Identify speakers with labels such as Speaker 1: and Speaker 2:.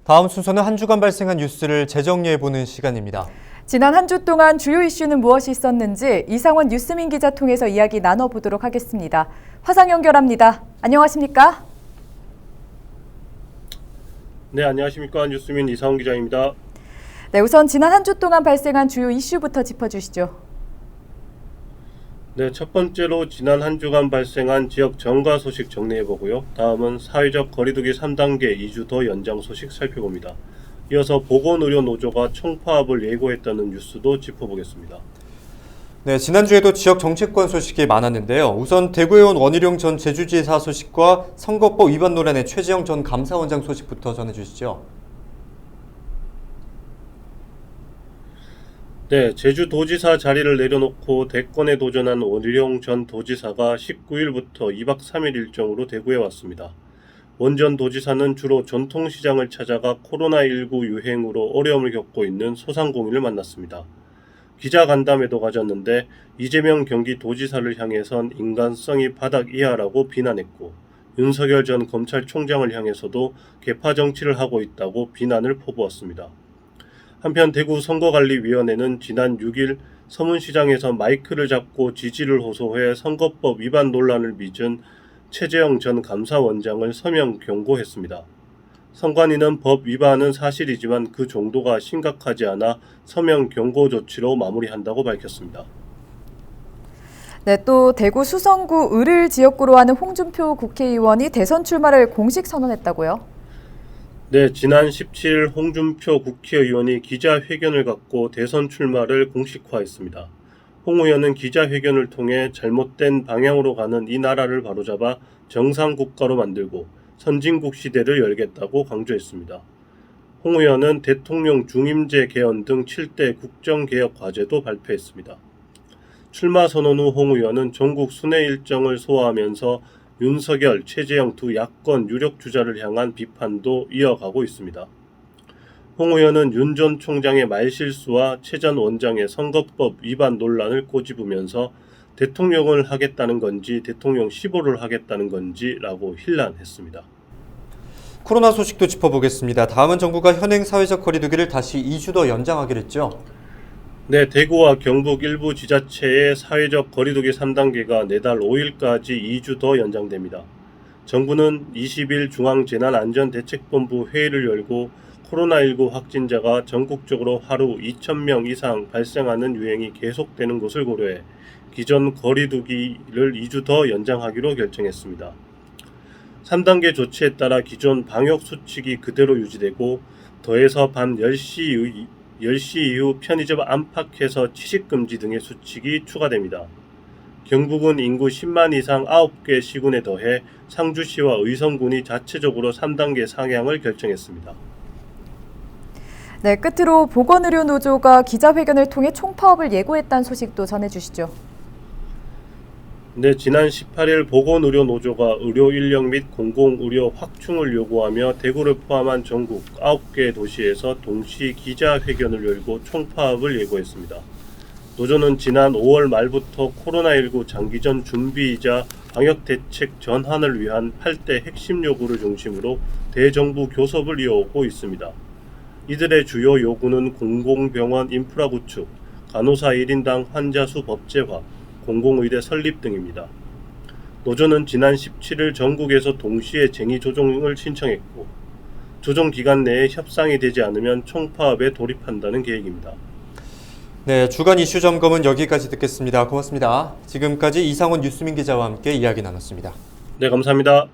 Speaker 1: 다음 순서는 한 주간 발생한 뉴스를 재정리해보는 시간입니다.
Speaker 2: 지난 한 주 동안 주요 이슈는 무엇이 있었는지 이상원 뉴스민 기자 통해서 이야기 나눠보도록 하겠습니다. 화상 연결합니다. 안녕하십니까?
Speaker 3: 네, 안녕하십니까. 뉴스민 이상원 기자입니다.
Speaker 2: 네, 우선 지난 한 주 동안 발생한 주요 이슈부터 짚어주시죠.
Speaker 3: 네, 첫 번째로 지난 한 주간 발생한 지역 정가 소식 정리해보고요. 다음은 사회적 거리두기 3단계 2주 더 연장 소식 살펴봅니다. 이어서 보건의료노조가 총파업을 예고했다는 뉴스도 짚어보겠습니다.
Speaker 1: 네, 지난주에도 지역 정치권 소식이 많았는데요. 우선 대구에 온 원희룡 전 제주지사 소식과 선거법 위반 논란의 최재형 전 감사원장 소식부터 전해주시죠.
Speaker 3: 네, 제주도지사 자리를 내려놓고 대권에 도전한 원희룡 전 도지사가 19일부터 2박 3일 일정으로 대구에 왔습니다. 원 전 도지사는 주로 전통시장을 찾아가 코로나19 유행으로 어려움을 겪고 있는 소상공인을 만났습니다. 기자간담회도 가졌는데 이재명 경기도지사를 향해선 인간성이 바닥 이하라고 비난했고 윤석열 전 검찰총장을 향해서도 계파 정치를 하고 있다고 비난을 퍼부었습니다. 한편 대구 선거관리위원회는 지난 6일 서문시장에서 마이크를 잡고 지지를 호소해 선거법 위반 논란을 빚은 최재형 전 감사원장을 서명 경고했습니다. 선관위는 법 위반은 사실이지만 그 정도가 심각하지 않아 서명 경고 조치로 마무리한다고 밝혔습니다.
Speaker 2: 네, 또 대구 수성구 을을 지역구로 하는 홍준표 국회의원이 대선 출마를 공식 선언했다고요?
Speaker 3: 네, 지난 17일 홍준표 국회의원이 기자회견을 갖고 대선 출마를 공식화했습니다. 홍 의원은 기자회견을 통해 잘못된 방향으로 가는 이 나라를 바로잡아 정상국가로 만들고 선진국 시대를 열겠다고 강조했습니다. 홍 의원은 대통령 중임제 개헌 등 7대 국정개혁 과제도 발표했습니다. 출마 선언 후 홍 의원은 전국 순회 일정을 소화하면서 윤석열, 최재형 두 야권 유력 주자를 향한 비판도 이어가고 있습니다. 홍 의원은 윤 전 총장의 말실수와 최 전 원장의 선거법 위반 논란을 꼬집으면서 대통령을 하겠다는 건지 대통령 시보를 하겠다는 건지라고 hir난했습니다.
Speaker 1: 코로나 소식도 짚어보겠습니다. 다음은 정부가 현행 사회적 거리두기를 다시 2주 더 연장하기로 했죠.
Speaker 3: 네, 대구와 경북 일부 지자체의 사회적 거리두기 3단계가 내달 5일까지 2주 더 연장됩니다. 정부는 20일 중앙재난안전대책본부 회의를 열고 코로나19 확진자가 전국적으로 하루 2,000명 이상 발생하는 유행이 계속되는 것을 고려해 기존 거리두기를 2주 더 연장하기로 결정했습니다. 3단계 조치에 따라 기존 방역 수칙이 그대로 유지되고 더해서 밤 10시 이후 편의점 안팎에서 취식금지 등의 수칙이 추가됩니다. 경북은 인구 10만 이상 9개 시군에 더해 상주시와 의성군이 자체적으로 3단계 상향을 결정했습니다.
Speaker 2: 네, 끝으로 보건의료노조가 기자회견을 통해 총파업을 예고했다는 소식도 전해주시죠.
Speaker 3: 네, 지난 18일 보건의료노조가 의료 인력 및 공공의료 확충을 요구하며 대구를 포함한 전국 9개 도시에서 동시 기자회견을 열고 총파업을 예고했습니다. 노조는 지난 5월 말부터 코로나19 장기전 준비이자 방역대책 전환을 위한 8대 핵심 요구를 중심으로 대정부 교섭을 이어오고 있습니다. 이들의 주요 요구는 공공병원 인프라 구축, 간호사 1인당 환자 수 법제화, 공공의대 설립 등입니다. 노조는 지난 17일 전국에서 동시에 쟁의 조정을 신청했고 조정 기간 내에 협상이 되지 않으면 총파업에 돌입한다는 계획입니다.
Speaker 1: 네, 주간 이슈 점검은 여기까지 듣겠습니다. 고맙습니다. 지금까지 이상원 뉴스민 기자와 함께 이야기 나눴습니다.
Speaker 3: 네, 감사합니다.